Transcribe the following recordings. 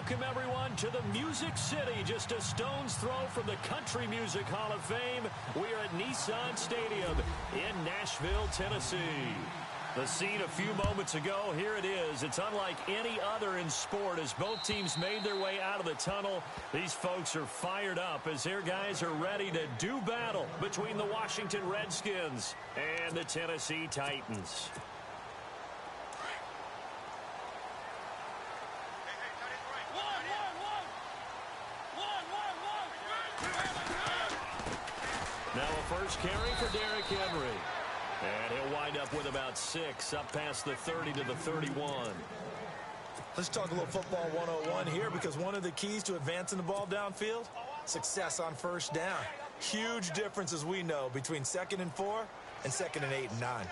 welcome everyone to the Music City, just a stone's throw from the Country Music Hall of Fame. We are at Nissan Stadium in Nashville, Tennessee. The scene a few moments ago, here it is. It's unlike any other in sport as both teams made their way out of the tunnel. These folks are fired up as their guys are ready to do battle between the Washington Redskins and the Tennessee Titans. Now a first carry for Derrick Henry. And he'll wind up with about 6, up past the 30 to the 31. Let's talk a little football 101 here, because one of the keys to advancing the ball downfield, success on first down. Huge difference, as we know, between 2nd and 4 and 2nd and 8 and 9.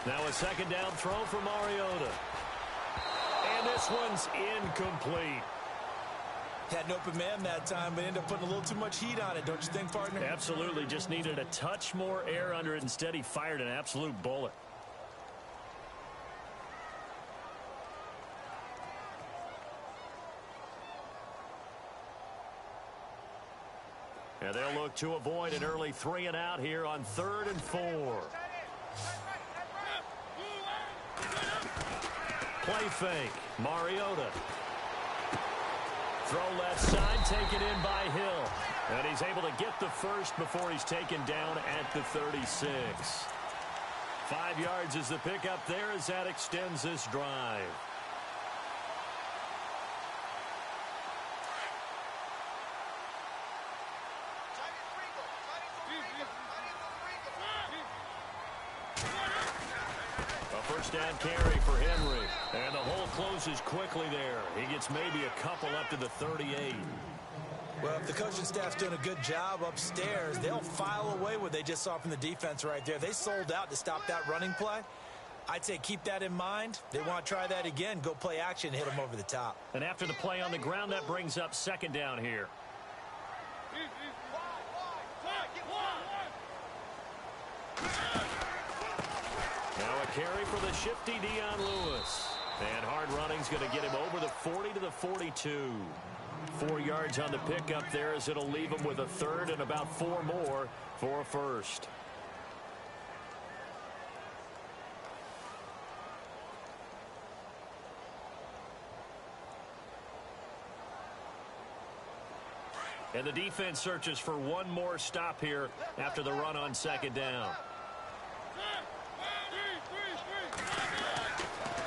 Now a second down throw for Mariota. And this one's incomplete. Had an open man that time, but ended up putting a little too much heat on it, don't you think, partner? Absolutely. Just needed a touch more air under it. Instead, he fired an absolute bullet. And they'll look to avoid an early 3-and-out here on 3rd and 4. Play fake. Mariota. Throw left side, taken in by Hill. And he's able to get the first before he's taken down at the 36. 5 yards is the pickup there as that extends this drive. A first down carry for Henry. And the hole closes quickly there. He gets maybe a couple up to the 38. Well, if the coaching staff's doing a good job upstairs, they'll file away what they just saw from the defense right there. They sold out to stop that running play. I'd say keep that in mind. They want to try that again, go play action, hit them over the top. And after the play on the ground, that brings up 2nd down here. Now a carry for the shifty Dion Lewis. And hard running's going to get him over the 40 to the 42. 4 yards on the pickup there as it'll leave him with a 3rd and about 4 more for a first. And the defense searches for one more stop here after the run on 2nd down.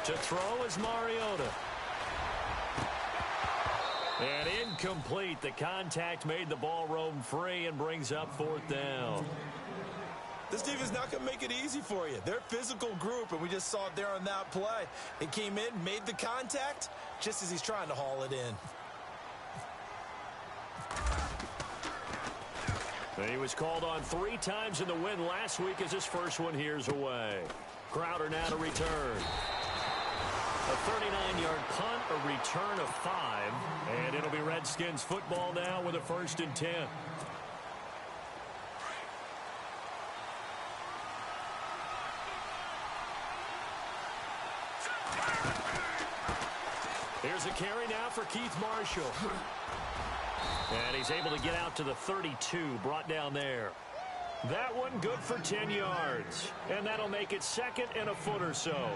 To throw is Mariota. And incomplete. The contact made the ball roam free and brings up 4th down. This team is not going to make it easy for you. They're a physical group, and we just saw it there on that play. He came in, made the contact, just as he's trying to haul it in. He was called on 3 times in the win last week as his first one here's away. Crowder now to return. A 39-yard punt, a return of 5, and it'll be Redskins football now with a 1st and 10. Here's a carry now for Keith Marshall. And he's able to get out to the 32, brought down there. That one good for 10 yards, and that'll make it 2nd and a foot or so.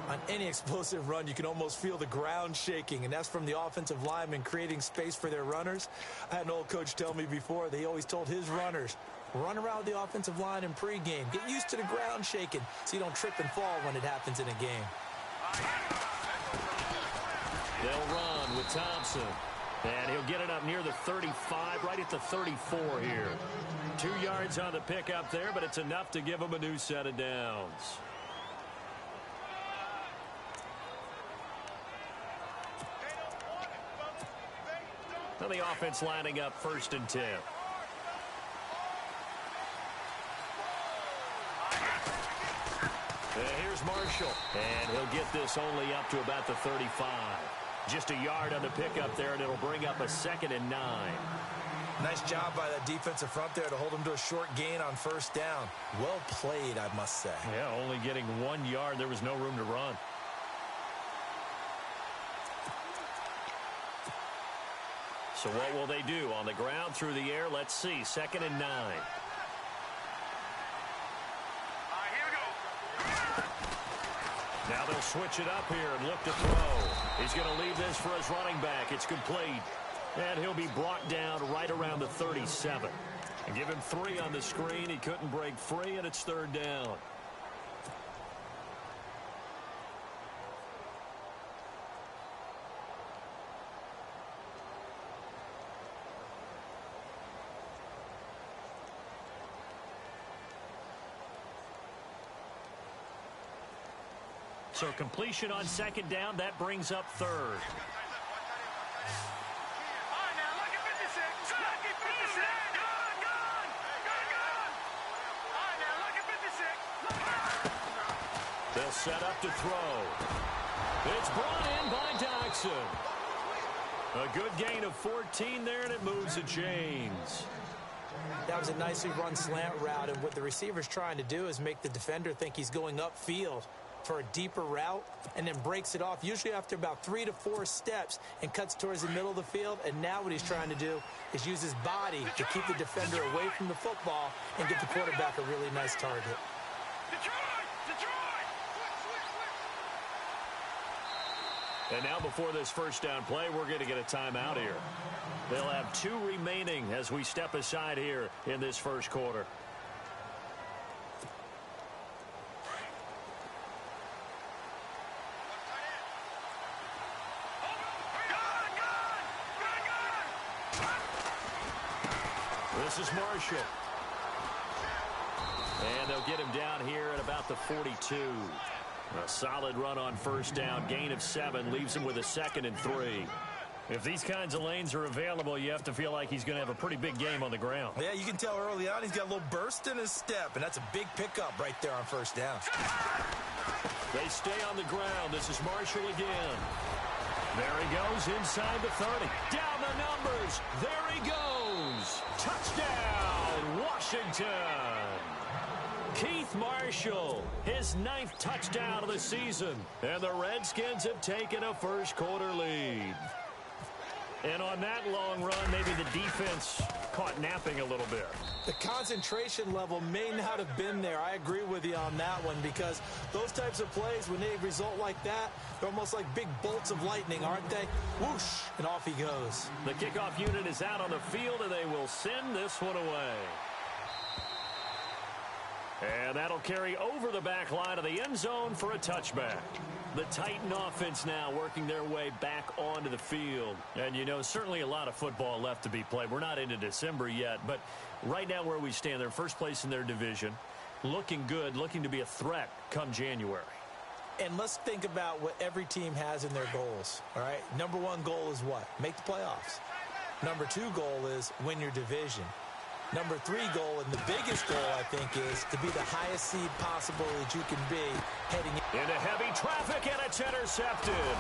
On any explosive run, you can almost feel the ground shaking, and that's from the offensive linemen creating space for their runners. I had an old coach tell me before, they always told his runners, run around the offensive line in pregame. Get used to the ground shaking so you don't trip and fall when it happens in a game. They'll run with Thompson. And he'll get it up near the 35, right at the 34 here. 2 yards on the pickup there, but it's enough to give him a new set of downs. Now the offense lining up 1st and 10. And here's Marshall. And he'll get this only up to about the 35. Just a yard on the pickup there, and it'll bring up a 2nd and 9. Nice job by that defensive front there to hold him to a short gain on 1st down. Well played, I must say. Yeah, only getting 1 yard. There was no room to run. So what will they do? On the ground, through the air, let's see. 2nd and 9. Now they'll switch it up here and look to throw. He's going to leave this for his running back. It's complete. And he'll be brought down right around the 37. And give him 3 on the screen. He couldn't break free, and it's 3rd down. So completion on 2nd down. That brings up 3rd. They'll set up to throw. It's brought in by Jackson. A good gain of 14 there, and it moves to James. That was a nicely run slant route, and what the receiver's trying to do is make the defender think he's going upfield for a deeper route, and then breaks it off, usually after about 3 to 4 steps, and cuts towards the middle of the field. And now what he's trying to do is use his body to keep the defender away from the football and get the quarterback a really nice target. And now before this first down play, we're going to get a timeout here. They'll have 2 remaining as we step aside here in this first quarter. This is Marshall. And they'll get him down here at about the 42. A solid run on first down. Gain of 7 leaves him with a 2nd and 3. If these kinds of lanes are available, you have to feel like he's going to have a pretty big game on the ground. Yeah, you can tell early on he's got a little burst in his step, and that's a big pickup right there on first down. They stay on the ground. This is Marshall again. There he goes inside the 30. Down the numbers. There he goes. Touchdown, Washington. Keith Marshall, his 9th touchdown of the season. And the Redskins have taken a first quarter lead. And on that long run, maybe the defense caught napping a little bit. The concentration level may not have been there. I agree with you on that one, because those types of plays, when they result like that, they're almost like big bolts of lightning, aren't they? Whoosh, and off he goes. The kickoff unit is out on the field, and they will send this one away. And that'll carry over the back line of the end zone for a touchback. The Titan offense now working their way back onto the field. And, you know, certainly a lot of football left to be played. We're not into December yet, but right now where we stand, they're first place in their division. Looking good, looking to be a threat come January. And let's think about what every team has in their goals, all right? Number 1 goal is what? Make the playoffs. Number 2 goal is win your division. Number 3 goal, and the biggest goal, I think, is to be the highest seed possible that you can be heading into heavy traffic, and it's intercepted.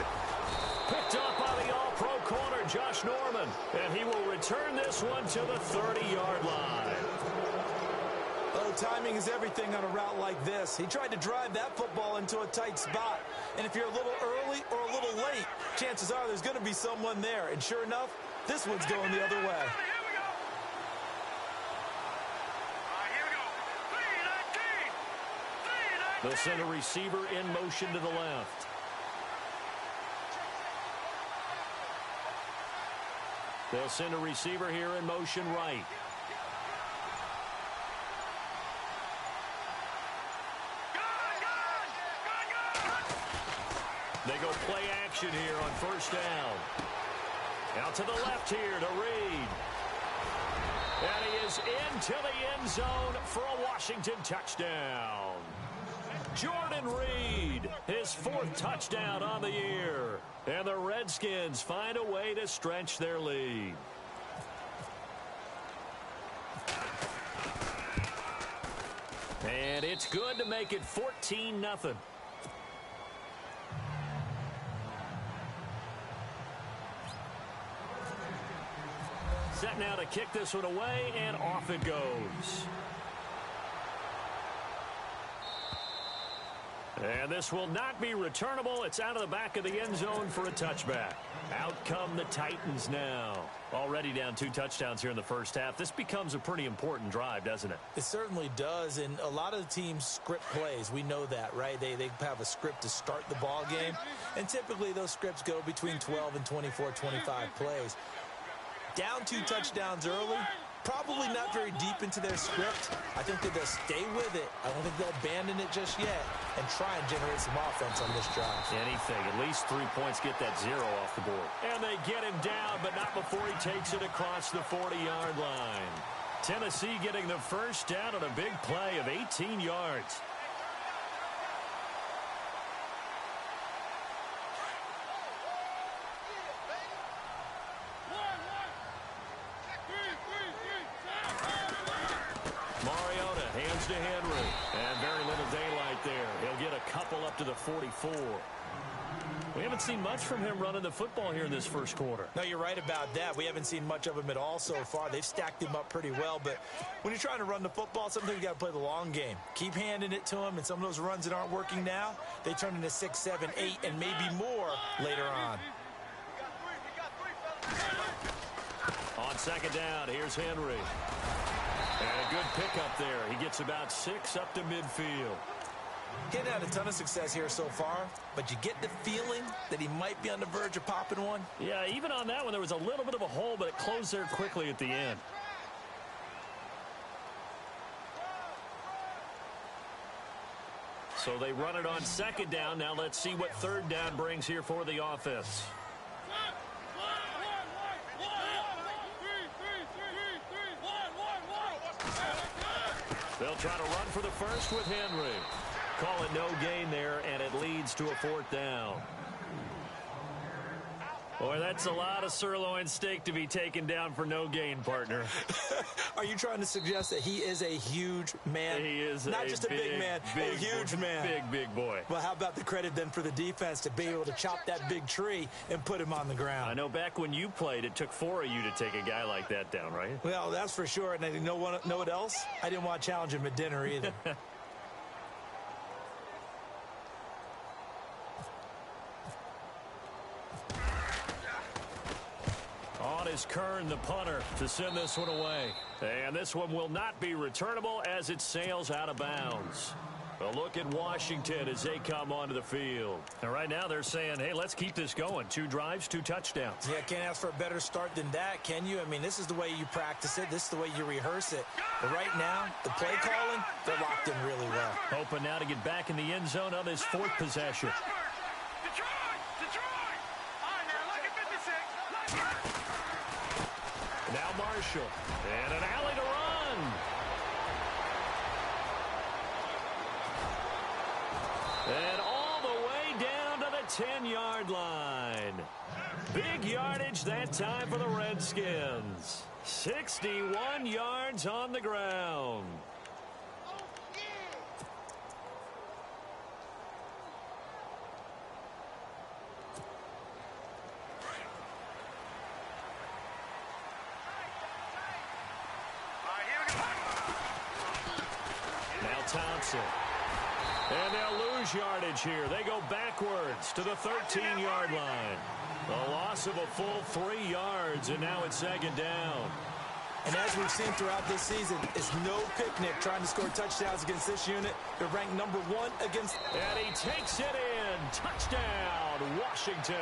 Picked up by the all-pro corner, Josh Norman, and he will return this one to the 30-yard line. Oh, timing is everything on a route like this. He tried to drive that football into a tight spot, and if you're a little early or a little late, chances are there's going to be someone there, and sure enough, this one's going the other way. They'll send a receiver in motion to the left. They'll send a receiver here in motion right. They go play action here on first down. Out to the left here to Reed. And he is into the end zone for a Washington touchdown. Jordan Reed, his 4th touchdown on the year. And the Redskins find a way to stretch their lead. And it's good to make it 14-0. Set now to kick this one away, and off it goes. And this will not be returnable. It's out of the back of the end zone for a touchback. Out come the Titans now. Already down 2 touchdowns here in the first half. This becomes a pretty important drive, doesn't it? It certainly does, and a lot of the teams script plays. We know that, right? They have a script to start the ball game, and typically those scripts go between 12 and 24, 25 plays. Down 2 touchdowns early, probably not very deep into their script. I think that they'll stay with it. I don't think they'll abandon it just yet and try and generate some offense on this drive. Anything. At least 3 points get that 0 off the board. And they get him down, but not before he takes it across the 40-yard line. Tennessee getting the first down on a big play of 18 yards. To Henry, and very little daylight there. He'll get a couple up to the 44. We haven't seen much from him running the football here in this first quarter. No, you're right about that. We haven't seen much of him at all so far. They've stacked him up pretty well, but when you're trying to run the football, sometimes you got to play the long game. Keep handing it to him, and some of those runs that aren't working now, they turn into 6, 7, 8, and maybe more later on. On second down, here's Henry. And a good pickup there. He gets about 6 up to midfield. He hasn't had a ton of success here so far, but you get the feeling that he might be on the verge of popping one. Yeah, even on that one, there was a little bit of a hole, but it closed there quickly at the end. So they run it on second down. Now let's see what third down brings here for the offense. They'll try to run for the first with Henry. Call it no gain there, and it leads to a 4th down. Boy, that's a lot of sirloin steak to be taken down for no gain, partner. Are you trying to suggest that he is a huge man? He is not just a big man, a huge man. Big boy. Well, how about the credit then for the defense to be able to chop that big tree and put him on the ground? I know back when you played, it took 4 of you to take a guy like that down, right? Well, that's for sure. And you know what else? I didn't want to challenge him at dinner either. On is Kern, the punter, to send this one away. And this one will not be returnable as it sails out of bounds. A look at Washington as they come onto the field. And right now they're saying, hey, let's keep this going. 2 drives, 2 touchdowns. Yeah, can't ask for a better start than that, can you? I mean, this is the way you practice it. This is the way you rehearse it. But right now, the play calling, they're locked in really well. Hoping now to get back in the end zone on his 4th possession. Now Marshall, and an alley to run. And all the way down to the 10-yard line. Big yardage that time for the Redskins. 61 yards on the ground. Thompson. And they'll lose yardage here. They go backwards to the 13-yard line. A loss of a full 3 yards, and now it's second down. And as we've seen throughout this season, it's no picnic trying to score touchdowns against this unit. They're ranked number 1 against... And he takes it in. Touchdown, Washington.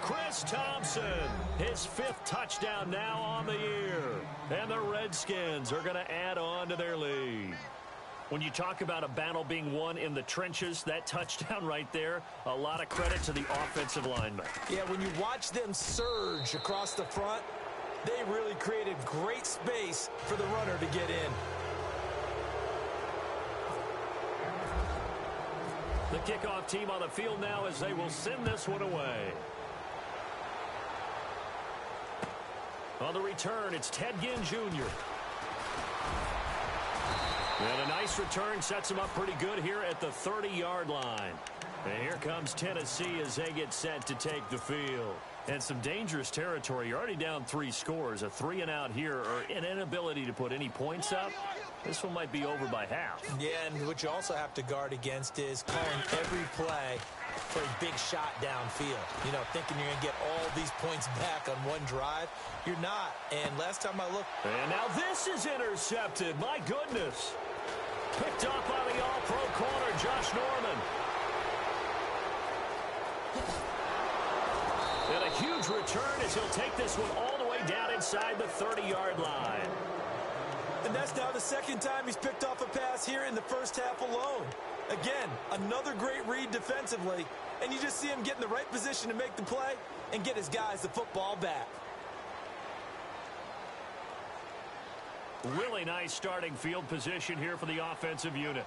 Chris Thompson, his 5th touchdown now on the year. And the Redskins are going to add on to their lead. When you talk about a battle being won in the trenches, that touchdown right there, a lot of credit to the offensive linemen. Yeah, when you watch them surge across the front, they really created great space for the runner to get in. The kickoff team on the field now as they will send this one away. On the return, it's Ted Ginn Jr. And a nice return sets him up pretty good here at the 30-yard line. And here comes Tennessee as they get set to take the field. And some dangerous territory. You're already down 3 scores. A 3-and-out here, or an inability to put any points up. This one might be over by half. Yeah, and what you also have to guard against is calling every play for a big shot downfield. You know, thinking you're going to get all these points back on one drive. You're not. And last time I looked... And now this is intercepted. My goodness. Picked up by the all-pro corner, Josh Norman. And a huge return as he'll take this one all the way down inside the 30-yard line. And that's now the second time he's picked off a pass here in the first half alone. Again, another great read defensively, and you just see him get in the right position to make the play and get his guys the football back. Really nice starting field position here for the offensive unit.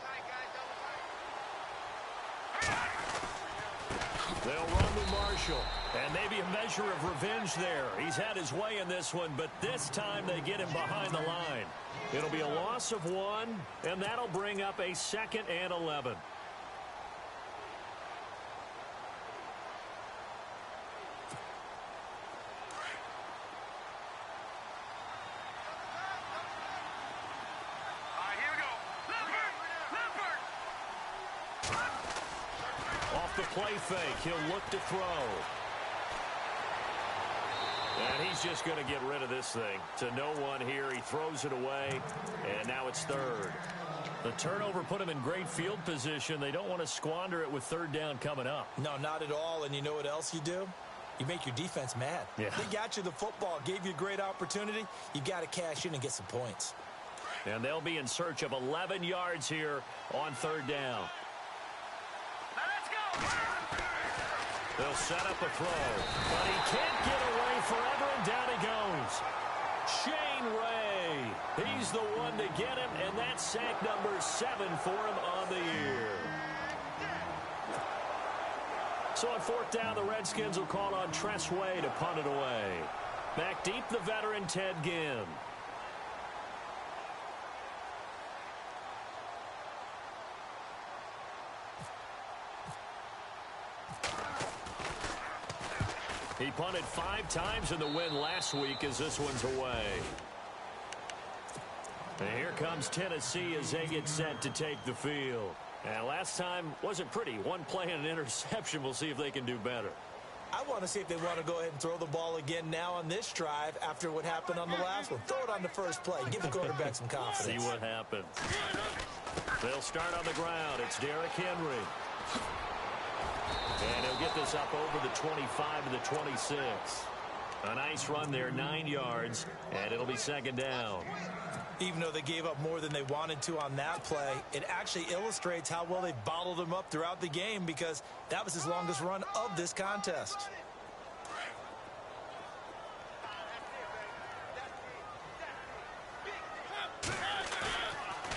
They'll run with Marshall, and maybe a measure of revenge there. He's had his way in this one, but this time they get him behind the line. It'll be a loss of 1, and that'll bring up a 2nd and 11. Off the play fake, he'll look to throw. And he's just going to get rid of this thing. To no one here. He throws it away, and now it's 3rd. The turnover put him in great field position. They don't want to squander it with 3rd down coming up. No, not at all. And you know what else you do? You make your defense mad. Yeah. They got you the football, gave you a great opportunity. You got to cash in and get some points. And they'll be in search of 11 yards here on 3rd down. They'll set up a throw, but he can't get away forever, and down he goes. Shane Ray, he's the one to get him, and that's sack number 7 for him on the year. So on 4th down, the Redskins will call on Tress Way to punt it away. Back deep, the veteran Ted Ginn. He punted 5 times in the win last week as this one's away. And here comes Tennessee as they get set to take the field. And last time wasn't pretty. 1 play and an interception. We'll see if they can do better. I want to see if they want to go ahead and throw the ball again now on this drive after what happened on the last one. Throw it on the first play. Give the quarterback some confidence. See what happens. They'll start on the ground. It's Derrick Henry. And he'll get this up over the 25 to the 26. A nice run there, 9 yards, and it'll be 2nd down. Even though they gave up more than they wanted to on that play, it actually illustrates how well they bottled him up throughout the game because that was his longest run of this contest.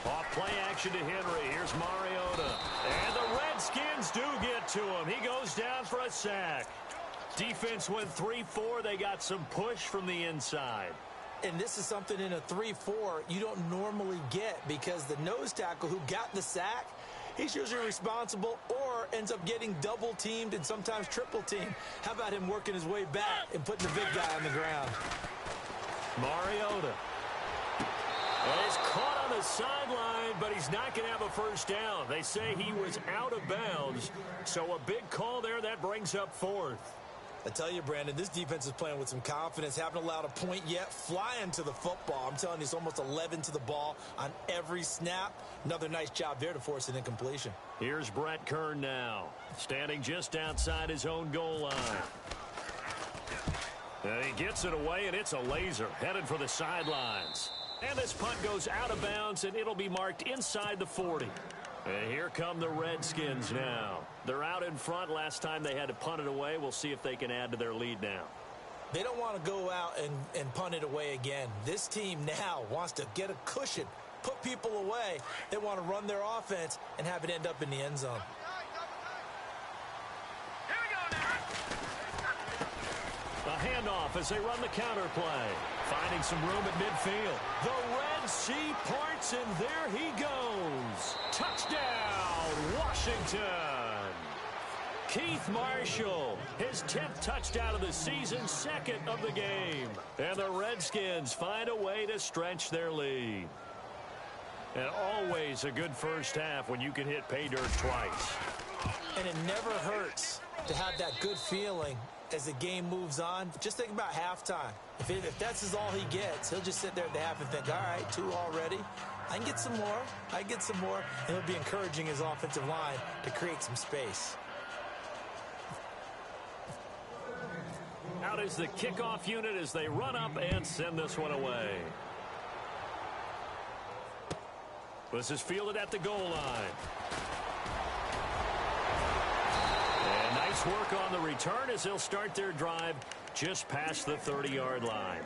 Off play action to Henry. Here's Mariota. And the Redskins do get to him. He goes down for a sack. Defense went 3-4. They got some push from the inside. And this is something in a 3-4 you don't normally get because the nose tackle who got the sack, he's usually responsible or ends up getting double teamed and sometimes triple teamed. How about him working his way back and putting the big guy on the ground? Mariota. And he's caught on the sideline, but he's not going to have a first down. They say he was out of bounds. So a big call there. That brings up 4th. I tell you, Brandon, this defense is playing with some confidence. Haven't allowed a point yet. Flying to the football. I'm telling you, it's almost 11 to the ball on every snap. Another nice job there to force an incompletion. Here's Brett Kern now, standing just outside his own goal line. And he gets it away, and it's a laser headed for the sidelines. And this punt goes out of bounds, and it'll be marked inside the 40. And here come the Redskins now. They're out in front. Last time they had to punt it away. We'll see if they can add to their lead now. They don't want to go out and punt it away again. This team now wants to get a cushion, put people away. They want to run their offense and have it end up in the end zone. A handoff as they run the counter play. Finding some room at midfield. The Red Sea parts, and there he goes. Touchdown, Washington. Keith Marshall, his 10th touchdown of the season, 2nd of the game. And the Redskins find a way to stretch their lead. And always a good first half when you can hit pay dirt twice. And it never hurts to have that good feeling as the game moves on. Just think about halftime. If that's all he gets, he'll just sit there at the half and think, all right, 2 already. I can get some more. I can get some more. And he'll be encouraging his offensive line to create some space. Out is the kickoff unit as they run up and send this one away. This is fielded at the goal line. And nice work on the return as they'll start their drive just past the 30-yard line.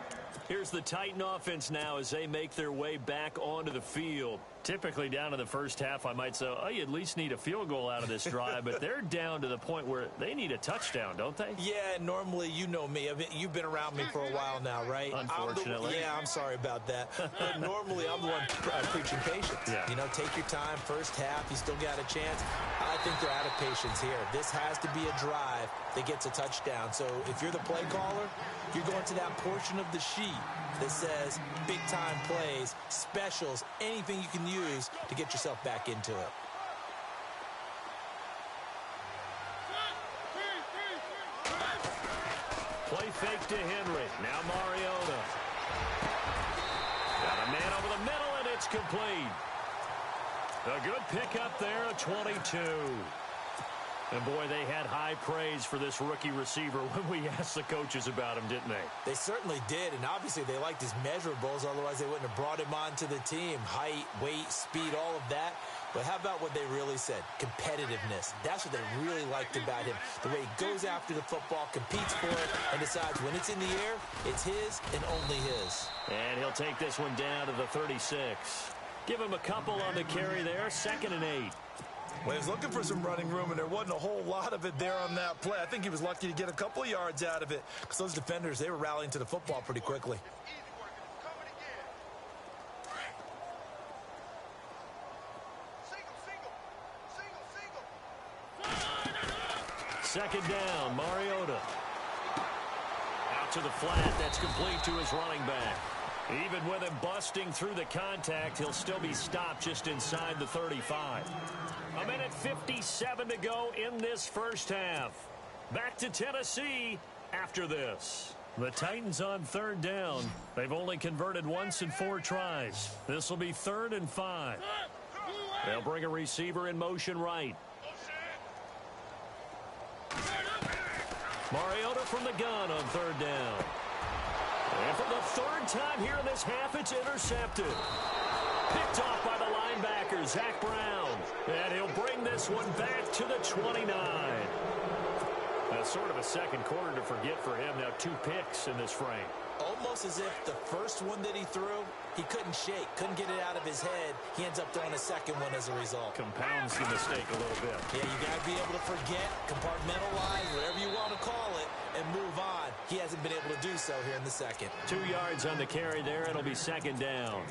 Here's the Titan offense now as they make their way back onto the field. Typically down in the first half, I might say, oh, you at least need a field goal out of this drive, but they're down to the point where they need a touchdown, don't they? Yeah, normally, you know me. You've been around me for a while now, right? Unfortunately. I'm sorry about that. But normally, I'm the one preaching patience. Yeah. You know, take your time. First half, you still got a chance. I think they're out of patience here. This has to be a drive that gets a touchdown. So if you're the play caller, you're going to that portion of the sheet that says big-time plays, specials, anything you can use to get yourself back into it. Play fake to Henry. Now Mariota. Got a man over the middle, and it's complete. A good pickup there, a 22. And, boy, they had high praise for this rookie receiver when we asked the coaches about him, didn't they? They certainly did, and obviously they liked his measurables. Otherwise, they wouldn't have brought him onto the team. Height, weight, speed, all of that. But how about what they really said? Competitiveness. That's what they really liked about him. The way he goes after the football, competes for it, and decides when it's in the air, it's his and only his. And he'll take this one down to the 36. Give him a couple on the carry there, 2nd and 8. Well, he was looking for some running room, and there wasn't a whole lot of it there on that play. I think he was lucky to get a couple of yards out of it because those defenders, they were rallying to the football pretty quickly. Second down, Mariota. Out to the flat, that's complete to his running back. Even with him busting through the contact, he'll still be stopped just inside the 35. A minute 57 to go in this first half. Back to Tennessee after this. The Titans on 3rd down. They've only converted once in 4 tries. This will be 3rd and 5. They'll bring a receiver in motion right. Mariota from the gun on 3rd down. And for the 3rd time here in this half, it's intercepted. Picked off by the linebacker, Zach Brown. And he'll bring this one back to the 29. That's sort of a second quarter to forget for him. Now 2 picks in this frame. Almost as if the first one that he threw, he couldn't shake, couldn't get it out of his head. He ends up throwing a second one as a result. Compounds the mistake a little bit. Yeah, you got to be able to forget, compartmentalize, whatever you want to call it, and move on. He hasn't been able to do so here in the second. 2 yards on the carry there. It'll be 2nd down.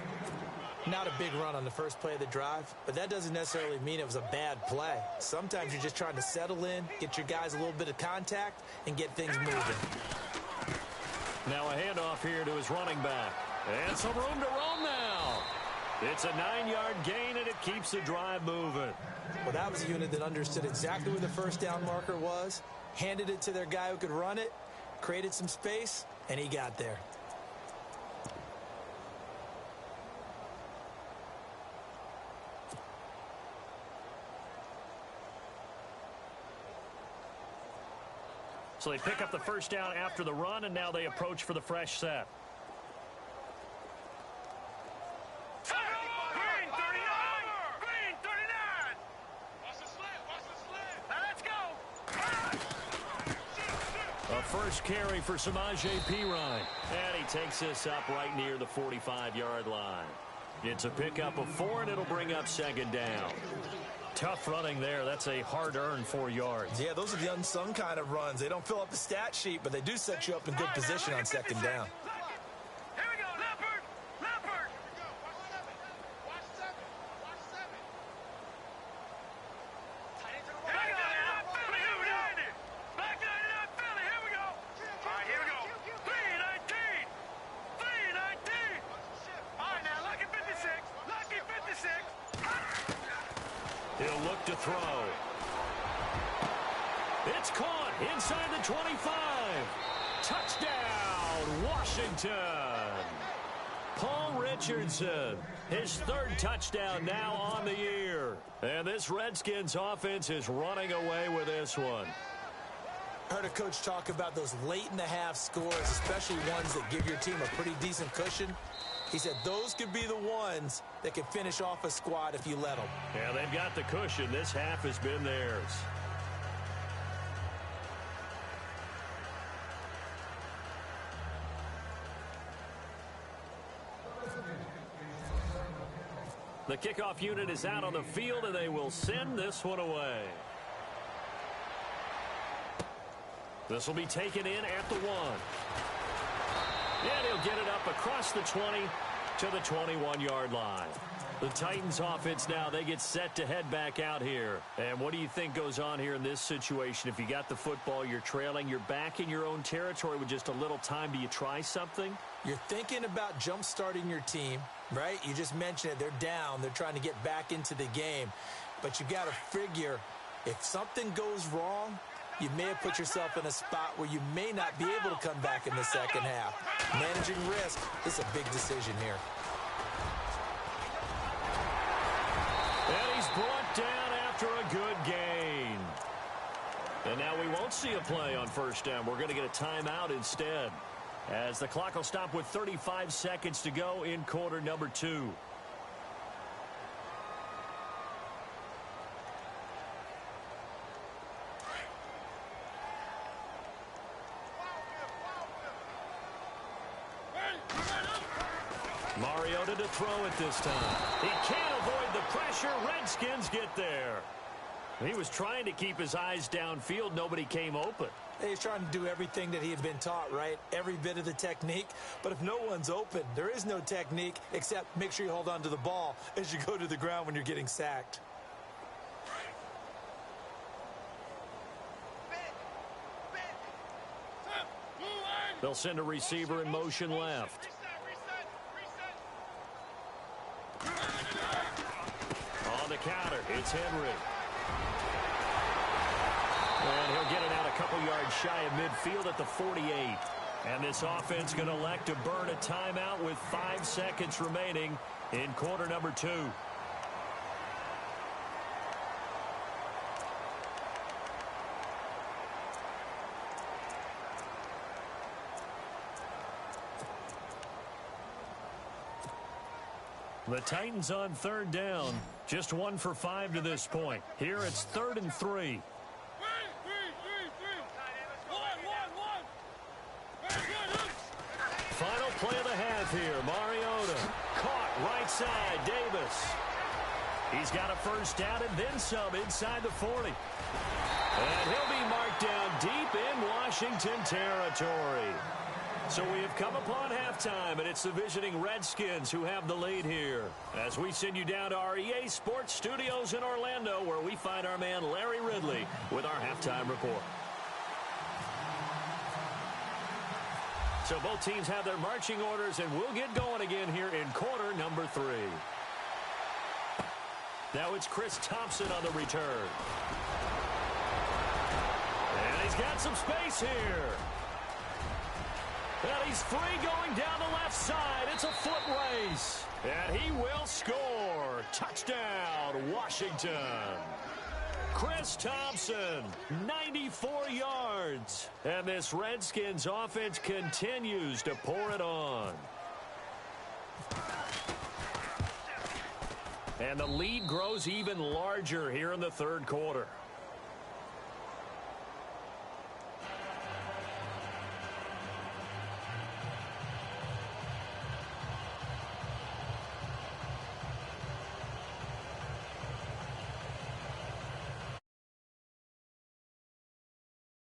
Not a big run on the first play of the drive, but that doesn't necessarily mean it was a bad play. Sometimes you're just trying to settle in, get your guys a little bit of contact, and get things moving. Now a handoff here to his running back. And some room to roam now. It's a 9-yard gain, and it keeps the drive moving. Well, that was a unit that understood exactly where the first down marker was, handed it to their guy who could run it, created some space, and he got there. So they pick up the first down after the run, and now they approach for the fresh set. Green 39! Green 39! Watch the slant, watch the slant. Now let's go. A first carry for Samaje Perine. And he takes this up right near the 45-yard line. It's a pickup of 4, and it'll bring up 2nd down. Tough running there. That's a hard-earned 4 yards. Yeah, those are the unsung kind of runs. They don't fill up the stat sheet, but they do set you up in good position on 2nd down. Here we go, Leopard! Leopard! Watch 7. Watch 7. Tight into the right. left to throw. It's caught inside the 25. Touchdown, Washington. Paul Richardson, his third touchdown now on the year. And this Redskins offense is running away with this one. I heard a coach talk about those late-in-the-half scores, especially ones that give your team a pretty decent cushion. He said those could be the ones that can finish off a squad if you let them. Yeah, they've got the cushion. This half has been theirs. The kickoff unit is out on the field, and they will send this one away. This will be taken in at the 1. And he'll get it up across the 20 to the 21-yard line. The Titans offense now, they get set to head back out here. And what do you think goes on here in this situation? If you got the football, you're trailing, you're back in your own territory with just a little time. Do you try something? You're thinking about jump-starting your team, right? You just mentioned it. They're down. They're trying to get back into the game. But you got to figure if something goes wrong, you may have put yourself in a spot where you may not be able to come back in the second half. Managing risk is a big decision here. And he's brought down after a good gain. And now we won't see a play on first down. We're going to get a timeout instead, as the clock will stop with 35 seconds to go in quarter number 2. Mariota to throw it this time. He can't avoid the pressure. Redskins get there. He was trying to keep his eyes downfield. Nobody came open. He's trying to do everything that he had been taught, right? Every bit of the technique. But if no one's open, there is no technique except make sure you hold on to the ball as you go to the ground when you're getting sacked. They'll send a receiver in motion left. On the counter, it's Henry. And he'll get it out a couple yards shy of midfield at the 48. And this offense going to elect to burn a timeout with 5 seconds remaining in quarter number 2. The Titans on third down. Just 1 for 5 to this point. Here it's 3rd and 3. Final play of the half here. Mariota caught right side. Davis. He's got a first down and then some inside the 40. And he'll be marked down deep in Washington territory. So we have come upon halftime, and it's the visiting Redskins who have the lead here. As we send you down to our EA Sports Studios in Orlando, where we find our man Larry Ridley with our halftime report. So both teams have their marching orders, and we'll get going again here in quarter number 3. Now it's Chris Thompson on the return. And he's got some space here. And he's free going down the left side. It's a foot race. And he will score. Touchdown, Washington. Chris Thompson, 94 yards. And this Redskins offense continues to pour it on. And the lead grows even larger here in the third quarter.